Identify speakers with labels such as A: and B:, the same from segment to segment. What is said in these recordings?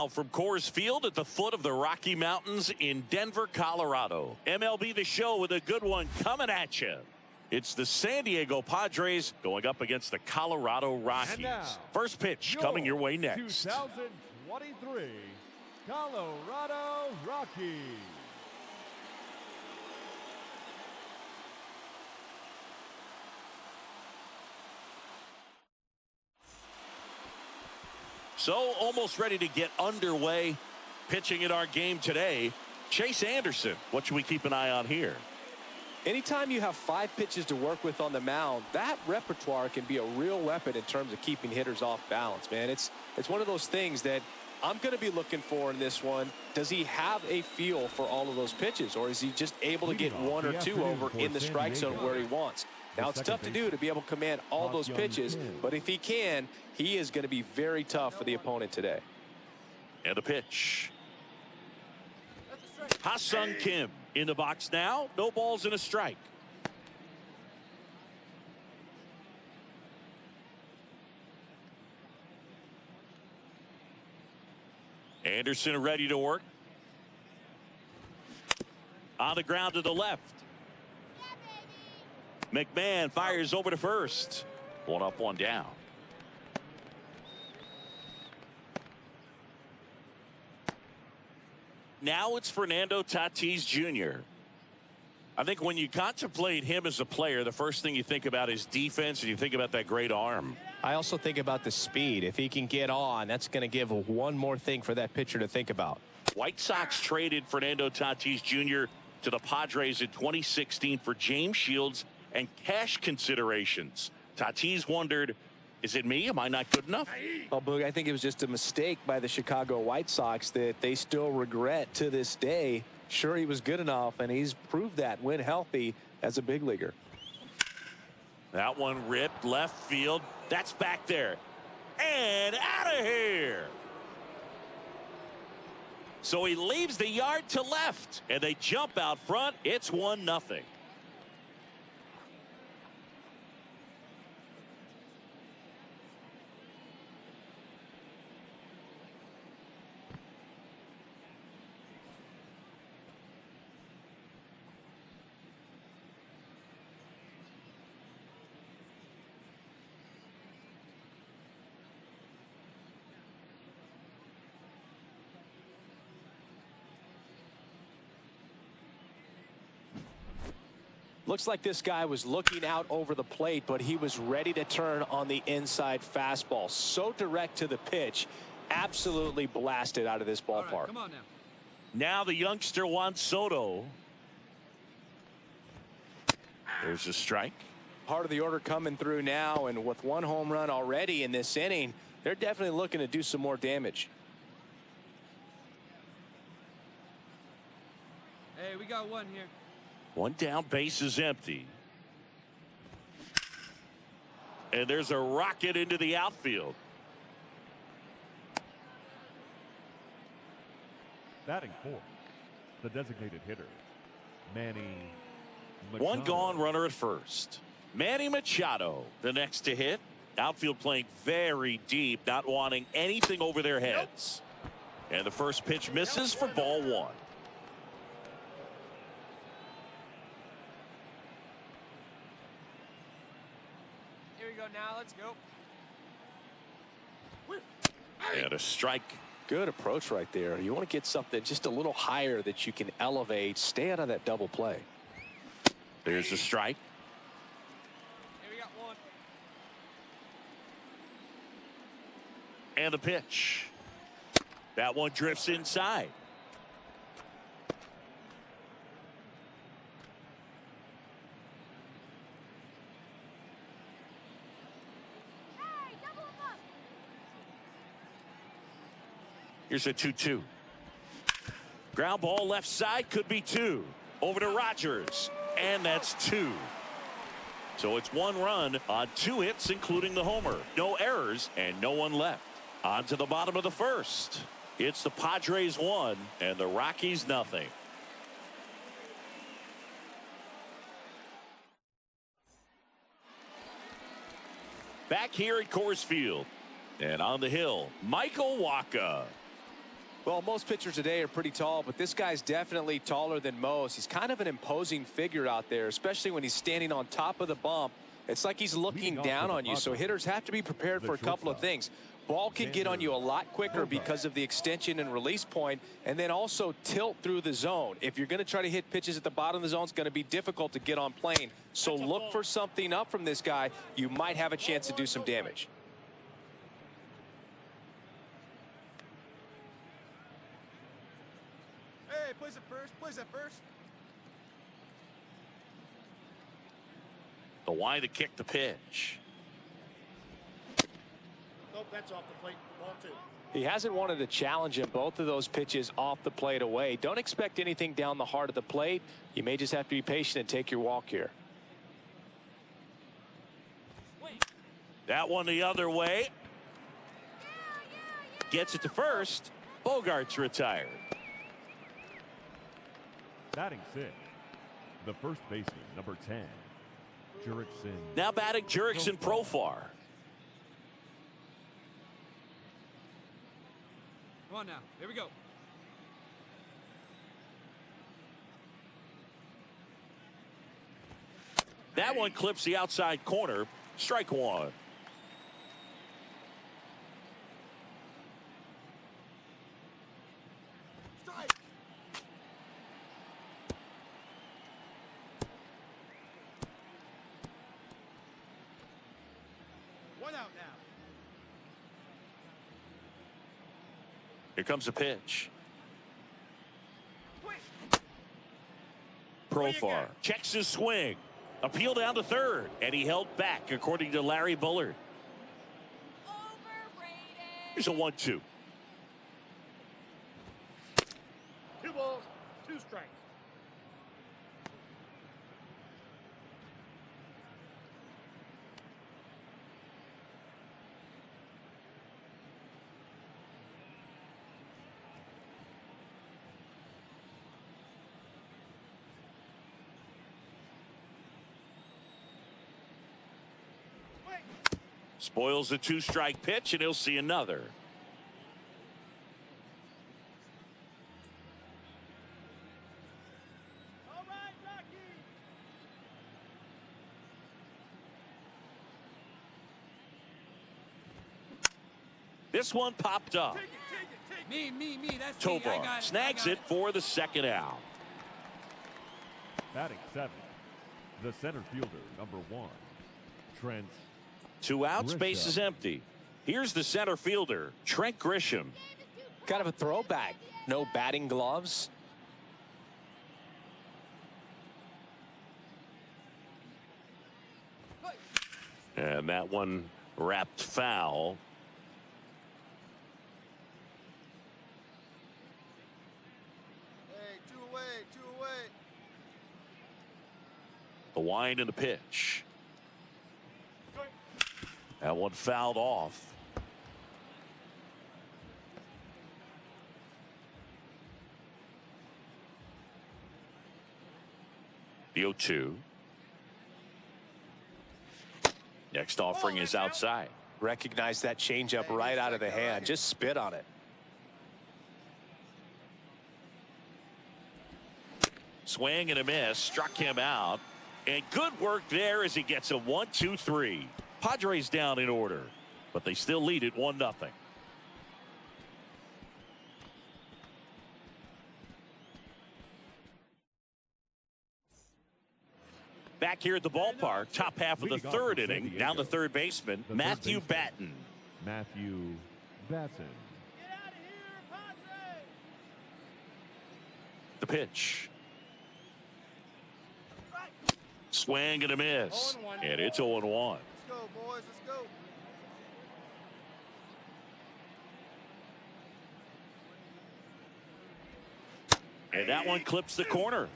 A: Now from Coors Field at the foot of the Rocky Mountains in Denver, Colorado. MLB The Show with a good one coming at you. It's the San Diego Padres going up against the Colorado Rockies. First pitch coming your way next.
B: 2023 Colorado Rockies.
A: So almost ready to get underway. Pitching in our game today, Chase Anderson. What should we keep an eye on here?
C: Anytime you have 5 pitches to work with on the mound, that repertoire can be a real weapon in terms of keeping hitters off balance, man. It's one of those things that I'm going to be looking for in this one. Does he have a feel for all of those pitches, or is he just able to get 1 or 2 over in the strike zone where he wants? Now, it's tough to do to be able to command all those pitches, but if he can, he is going to be very tough for the opponent today.
A: And a pitch. Ha-Sung Kim in the box now. No balls and a strike. Anderson ready to work. On the ground to the left. McMahon fires over to first. 1 up, 1 down. Now it's Fernando Tatis Jr. I think when you contemplate him as a player, the first thing you think about is defense, and you think about that great arm.
C: I also think about the speed. If he can get on, that's going to give one more thing for that pitcher to think about.
A: White Sox traded Fernando Tatis Jr. to the Padres in 2016 for James Shields and cash considerations. Tatis wondered, is it me? Am I not good enough?
C: Well, Boog, I think it was just a mistake by the Chicago White Sox that they still regret to this day. Sure, he was good enough, and he's proved that when healthy as a big leaguer.
A: That one ripped left field. That's back there. And out of here. So he leaves the yard to left, and they jump out front. It's 1-0.
C: Looks like this guy was looking out over the plate, but he was ready to turn on the inside fastball. So direct to the pitch. Absolutely blasted out of this ballpark.
D: Right, come on
A: now the youngster Juan Soto. There's a strike.
C: Part of the order coming through now, and with 1 home run already in this inning, they're definitely looking to do some more damage.
D: Hey, we got 1 here.
A: 1 down, base is empty. And there's a rocket into the outfield.
B: Batting 4th, the designated hitter, Manny Machado.
A: 1 gone, runner at first. Manny Machado, the next to hit. Outfield playing very deep, not wanting anything over their heads. And the first pitch misses for ball 1.
D: Now let's go.
A: And a strike.
C: Good approach right there. You want to get something just a little higher that you can elevate. Stay out of that double play.
A: There's a strike.
D: Here we got 1.
A: And a pitch. That one drifts inside. Here's a 2-2. Ground ball left side, could be 2. Over to Rogers, and that's 2. So it's 1 run on 2 hits, including the homer. No errors and no one left. On to the bottom of the first. It's the Padres 1 and the Rockies nothing. Back here at Coors Field. And on the hill, Michael Wacha.
C: Well, most pitchers today are pretty tall, but this guy's definitely taller than most. He's kind of an imposing figure out there, especially when he's standing on top of the bump. It's like he's looking down on you, so hitters have to be prepared for a couple of things. Ball can get on you a lot quicker because of the extension and release point, and then also tilt through the zone. If you're going to try to hit pitches at the bottom of the zone, it's going to be difficult to get on plane. So look for something up from this guy. You might have a chance to do some damage.
D: Hey, place it first. Place it first.
A: The wide to kick the pitch.
E: Nope, that's off the plate. Ball two.
C: He hasn't wanted to challenge him. Both of those pitches off the plate away. Don't expect anything down the heart of the plate. You may just have to be patient and take your walk here.
A: That one the other way. Gets it to first. Bogart's retired.
B: Batting 6, the first baseman, number 10, Jurickson.
A: Now batting Jurickson Profar.
D: Come on now. Here we go.
A: That one clips the outside corner. Strike one.
E: Strike. One out now.
A: Here comes a pitch. Profar checks his swing. Appeal down to third, and he held back, according to Larry Bullard. Here's a 1-2.
E: 2 balls, 2 strikes.
A: Spoils the 2-strike pitch, and he'll see another.
E: All right, Rocky.
A: This one popped up.
E: Take it, take it, take it.
D: Me. That's me. I
A: Tovar
D: got it.
A: snags it for the second out.
B: Batting 7, the center fielder, number 1, Trent.
A: 2 outs, base is empty. Here's the center fielder, Trent Grisham.
C: Kind of a throwback. No batting gloves.
A: And that one wrapped foul.
E: Hey, 2 away, 2 away.
A: The wind and the pitch. That one fouled off. The 0-2. Next offering is outside.
C: Recognize that changeup right out of the hand. Just spit on it.
A: Swing and a miss. Struck him out. And good work there as he gets a 1-2-3. Padres down in order, but they still lead it 1-0. Back here at the ballpark, top half of the third inning, down to third baseman, Matthew Batten.
B: Matthew Batten.
E: Get out of here, Padres.
A: The pitch. Swing and a miss.
E: 0-1.
A: And it's 0-1.
E: Let's go, boys. Let's go.
A: And that one clips the corner.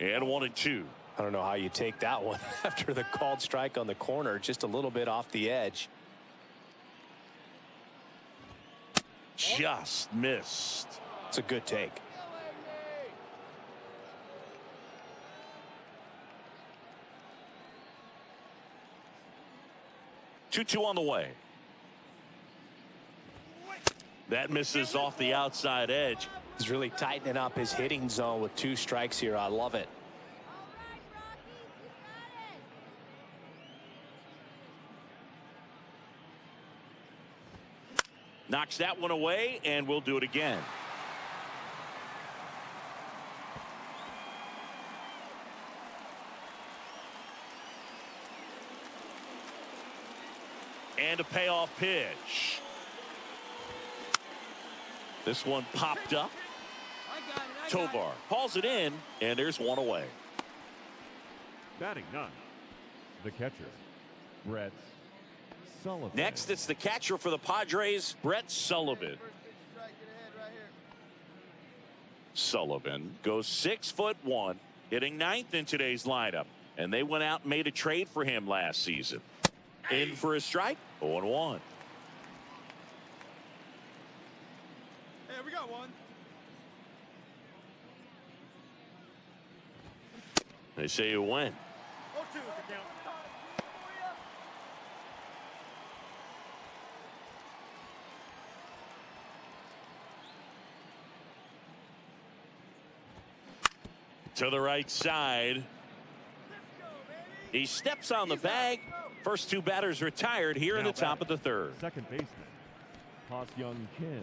A: And 1-2.
C: I don't know how you take that one after the called strike on the corner, just a little bit off the edge.
A: just missed.
C: It's a good take.
A: Two on the way. That misses off the outside edge.
C: He's really tightening up his hitting zone with 2 strikes here. I love it.
A: Knocks that one away, and we'll do it again. And a payoff pitch. This one popped up. Tovar hauls it in, and there's one away.
B: Batting 9th, the catcher, Brett Sullivan.
A: Next, it's the catcher for the Padres, Brett Sullivan. Sullivan goes 6'1", hitting 9th in today's lineup, and they went out and made a trade for him last season. In for a strike, 0-1.
D: Hey, we got one.
A: They say you win.
D: 0-2 is the count.
A: To the right side. He steps on the bag. First 2 batters retired here in the top of the 3rd.
B: Second baseman, Ha-Seong Kim.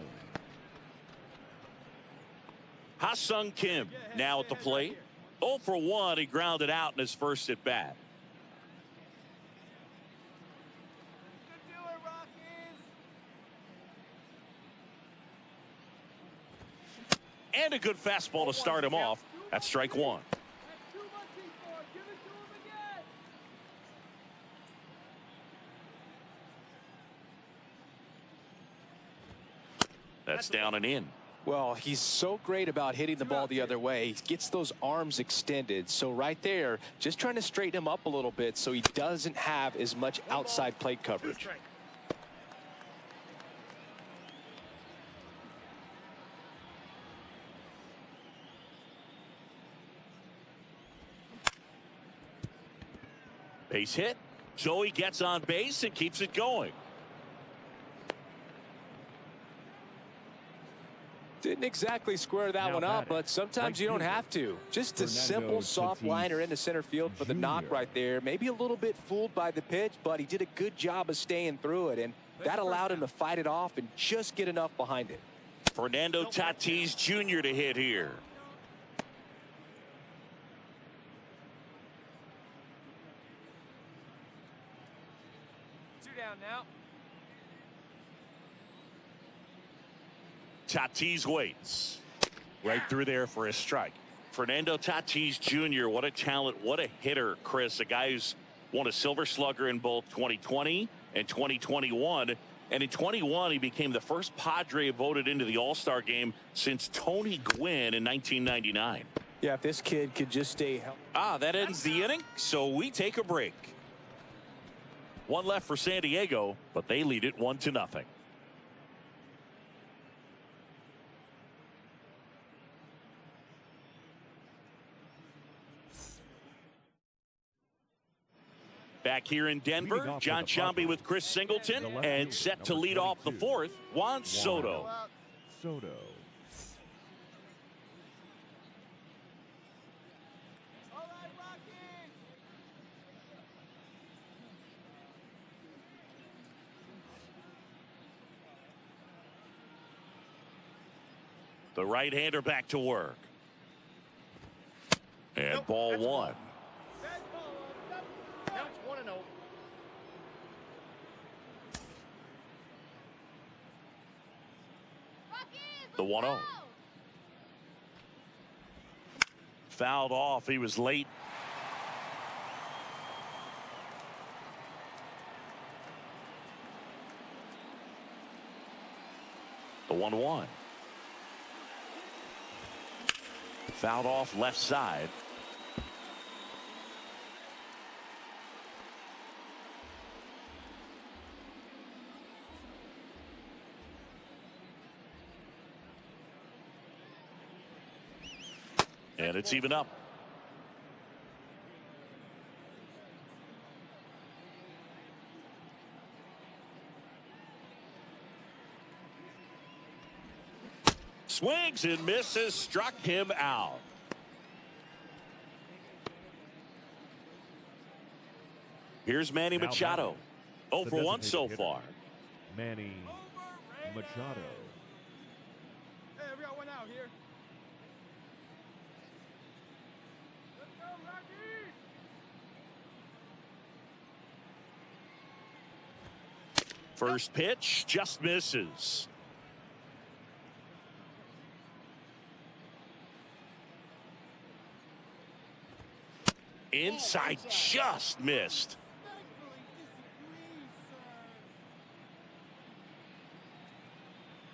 A: Ha-Seong Kim now at the plate. 0 for 1. He grounded out in his first at bat. And a good fastball to start him off. That's strike 1. That's down and in.
C: Well, he's so great about hitting the ball the other way. He gets those arms extended. So right there, just trying to straighten him up a little bit so he doesn't have as much outside plate coverage.
A: Base hit. Joey gets on base and keeps it going.
C: Didn't exactly square that one up, but sometimes you don't have to. Just a simple soft liner into center field for the knock right there. Maybe a little bit fooled by the pitch, but he did a good job of staying through it, and that allowed him to fight it off and just get enough behind it.
A: Fernando Tatis Jr. to hit here.
D: Two down now.
A: Tatis waits. Right through there for a strike. Fernando Tatis Jr., what a talent, what a hitter, Chris. A guy who's won a Silver Slugger in both 2020 and 2021. And in 21, he became the first Padre voted into the All-Star game since Tony Gwynn in 1999.
C: Yeah, if this kid could just stay healthy.
A: That ends the inning, so we take a break. 1 left for San Diego, but they lead it 1-0. Back here in Denver, John Sciambi with Chris Singleton, and set to lead off the 4th, Juan Soto.
B: Soto.
A: The right-hander back to work. And ball 1.
E: Counts 1-0.
A: The 1-0. Fouled off. He was late. The 1-1. Fouled off left side. And it's even up. Swings and misses, struck him out. Here's Manny Machado. 0 for 1 so far.
B: Manny Machado.
D: Hey, we got one out here. Let's go, Rockies!
A: First pitch just misses. Inside just missed.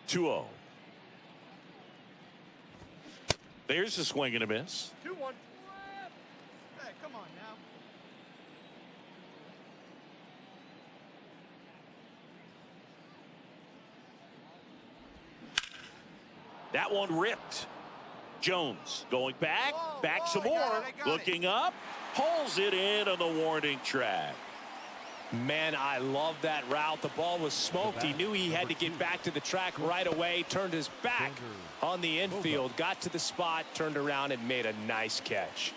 A: 2-0. There's a swing and a miss.
D: 2-1. Hey, come on now.
A: That one ripped. Jones going back, some more,
E: I got
A: looking up, pulls it in on the warning track.
C: Man, I love that route. The ball was smoked. He knew he had to get back to the track right away, turned his back on the infield, got to the spot, turned around and made a nice catch.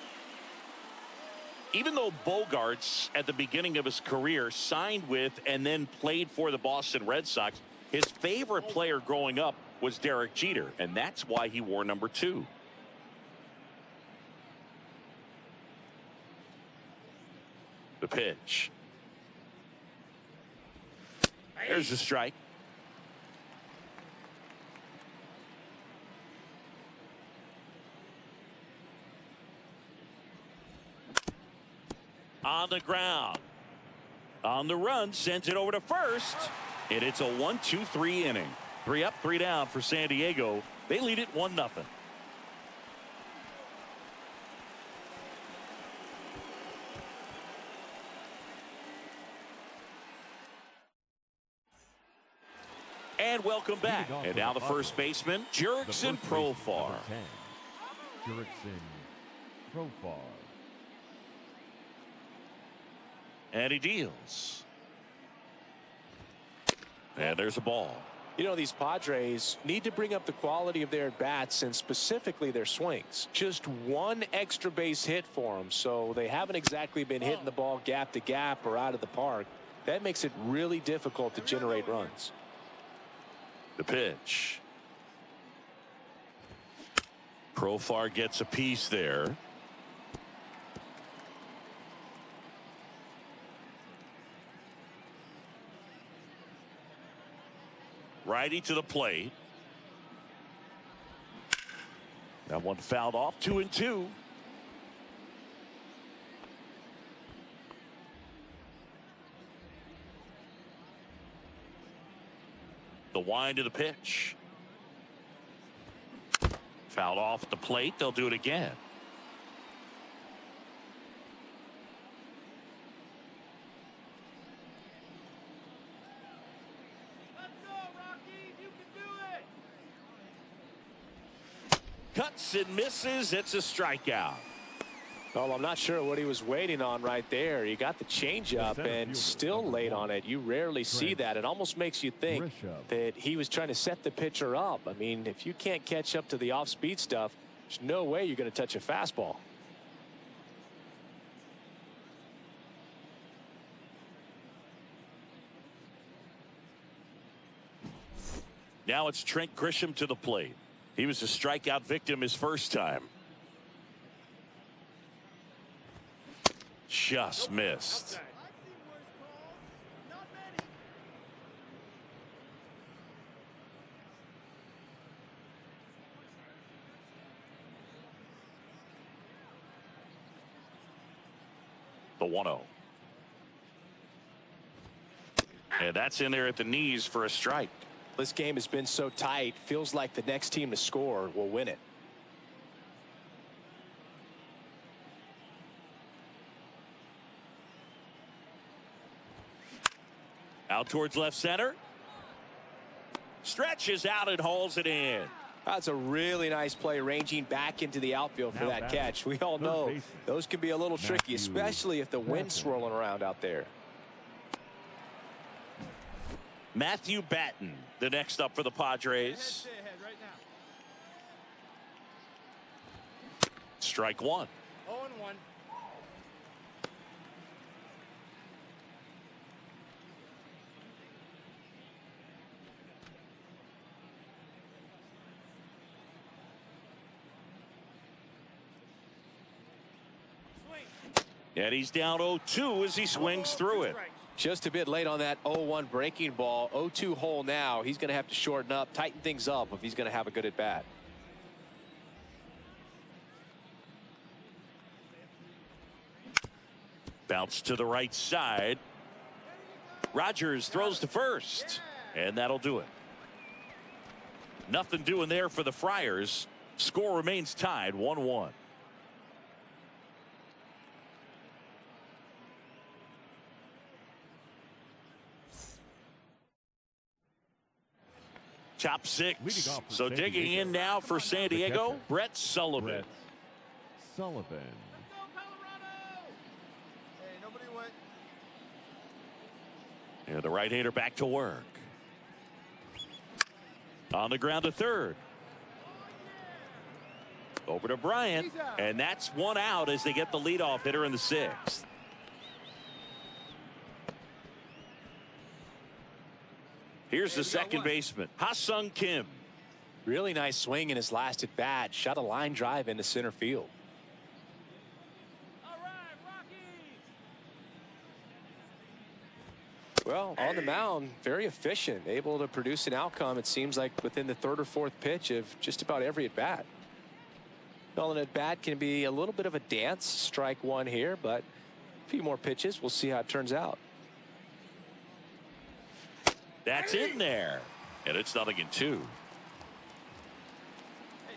A: Even though Bogarts at the beginning of his career signed with and then played for the Boston Red Sox, his favorite player growing up was Derek Jeter, and that's why he wore number 2. The pitch. There's a strike. On the ground. On the run, sends it over to first. And it's a 1-2-3 inning. 3 up, 3 down for San Diego. They lead it 1-0. And welcome back. And now the first baseman, Jurickson Profar.
B: Jurickson Profar.
A: And he deals. And there's a ball.
C: You know, these Padres need to bring up the quality of their bats and specifically their swings. Just one extra base hit for them, so they haven't exactly been hitting the ball gap to gap or out of the park. That makes it really difficult to generate runs.
A: The pitch. Profar gets a piece there. Righty to the plate. That one fouled off. 2-2. The wind of the pitch. Fouled off the plate. They'll do it again. Cuts and misses. It's a strikeout.
C: Well, I'm not sure what he was waiting on right there. He got the changeup and still late on it. You rarely see that. It almost makes you think that he was trying to set the pitcher up. I mean, if you can't catch up to the off-speed stuff, there's no way you're going to touch a fastball.
A: Now it's Trent Grisham to the plate. He was a strikeout victim his first time. Just missed. The 1-0. And that's in there at the knees for a strike.
C: This game has been so tight. Feels like the next team to score will win it. Out towards left center. Stretches out and hauls it in. That's a really nice play, ranging back into the outfield for that catch. We all know those can be a little tricky, especially if the wind's swirling around out there.
A: Matthew Batten, the next up for the Padres. Strike one.
D: 0-1.
A: And he's down 0-2 as he swings through it.
C: Just a bit late on that 0-1 breaking ball. 0-2 hole now. He's going to have to shorten up, tighten things up if he's going to have a good at bat.
A: Bounce to the right side. Rogers throws to first, and that'll do it. Nothing doing there for the Friars. Score remains tied 1-1. Top six. So digging in now for San Diego, Brett Sullivan.
B: Sullivan.
E: Hey, nobody went.
A: And the right-hander back to work. On the ground to third. Over to Bryant, and that's one out as they get the leadoff hitter in the sixth. Here's the second baseman, Ha-Sung Kim.
C: Really nice swing in his last at bat. Shot a line drive into center field.
D: All right, Rockies.
C: Well, on the mound, very efficient, able to produce an outcome, it seems like, within the third or fourth pitch of just about every at bat. Well, an at bat can be a little bit of a dance. Strike one here, but a few more pitches. We'll see how it turns out.
A: That's in there, and it's 0-2.
D: Hey,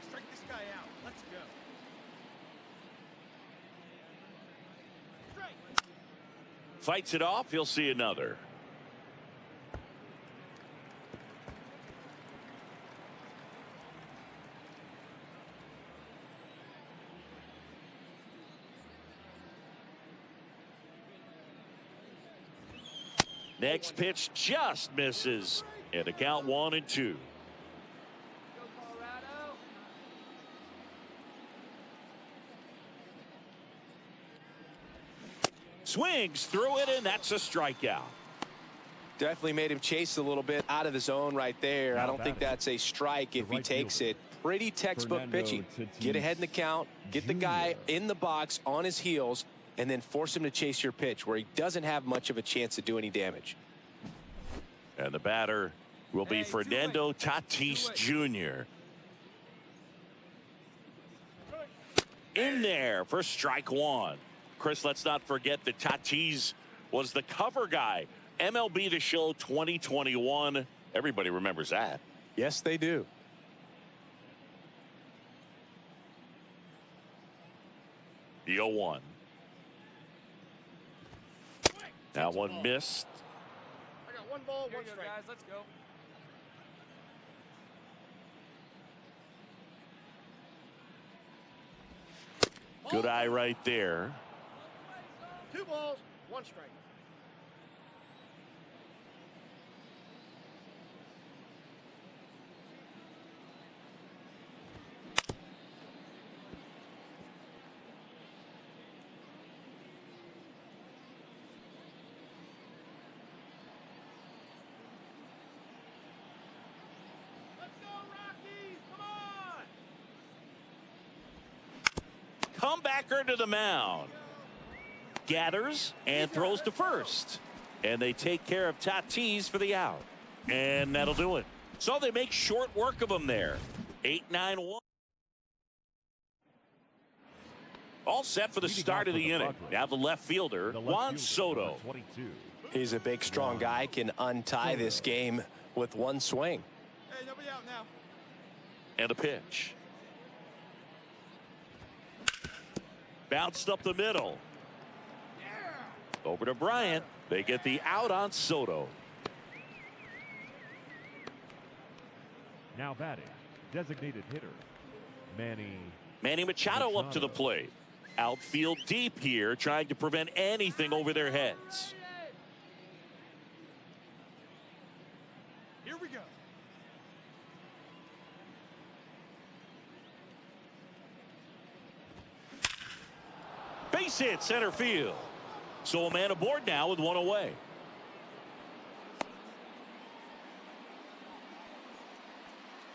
D: strike this guy out. Let's go. Strike.
A: Fights it off. He'll see another. Next pitch just misses, and a count 1-2.
D: Go, Colorado.
A: Swings through it, and that's a strikeout.
C: Definitely made him chase a little bit out of the zone right there. I don't think that's a strike if he takes it. Pretty textbook pitching. Get ahead in the count, get the guy in the box on his heels, and then force him to chase your pitch where he doesn't have much of a chance to do any damage.
A: And the batter will be Fernando Tatis Jr. In there for strike one. Chris, let's not forget that Tatis was the cover guy. MLB The Show 2021. Everybody remembers that.
C: Yes, they do.
A: The 0-1. That one missed.
D: I got one ball, one strike. Guys, let's go.
A: Good eye right there.
D: 2 balls, 1 strike.
A: Comebacker to the mound. Gathers and throws to first. And they take care of Tatis for the out. And that'll do it. So they make short work of him there. 8-9-1. All set for the start of the inning. Now the left fielder, Juan Soto.
C: He's a big, strong guy, can untie this game with one swing.
D: Hey, nobody out now.
A: And a pitch. Bounced up the middle. Over to Bryant. They get the out on Soto.
B: Now batting, Designated hitter,
A: Manny Machado up to the plate. Outfield deep here, trying to prevent anything over their heads.
D: Here we go.
A: Base hit center field. So a man aboard now with one away.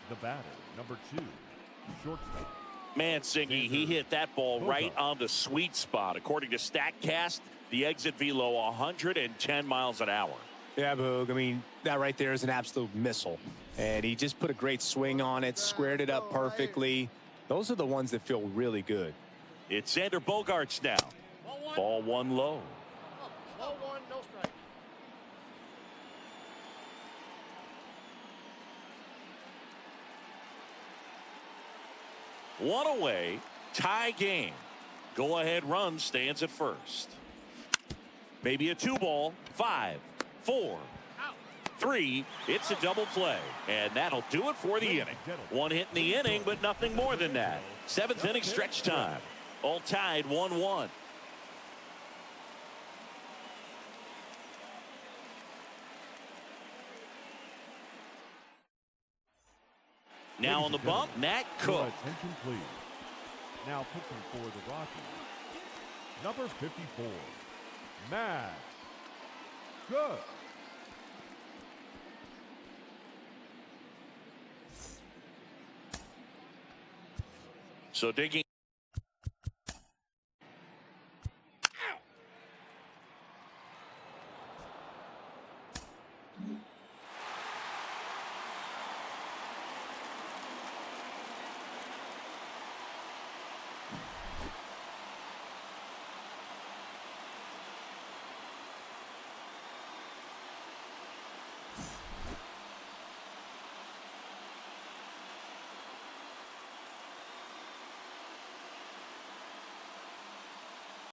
B: The batter, number 2, shortstop.
A: Mancini, he hit that ball right on the sweet spot. According to StatCast, the exit velo 110 miles an hour.
C: Yeah, Boog. I mean, that right there is an absolute missile. And he just put a great swing on it, squared it up perfectly. Those are the ones that feel really good.
A: It's Xander Bogaerts now. Ball one low.
D: Ball one, no strike.
A: One away, tie game. Go ahead run stands at first. Maybe a 2-ball, 5, 4, 3. It's a double play, and that'll do it for the inning. One hit in the inning, but nothing more than that. 7th inning stretch time. All tied 1-1. Now on the bump, Nat Cook.
B: Attention, please. Now pitching for the Rockies, number 54, Matt Cook.
A: So digging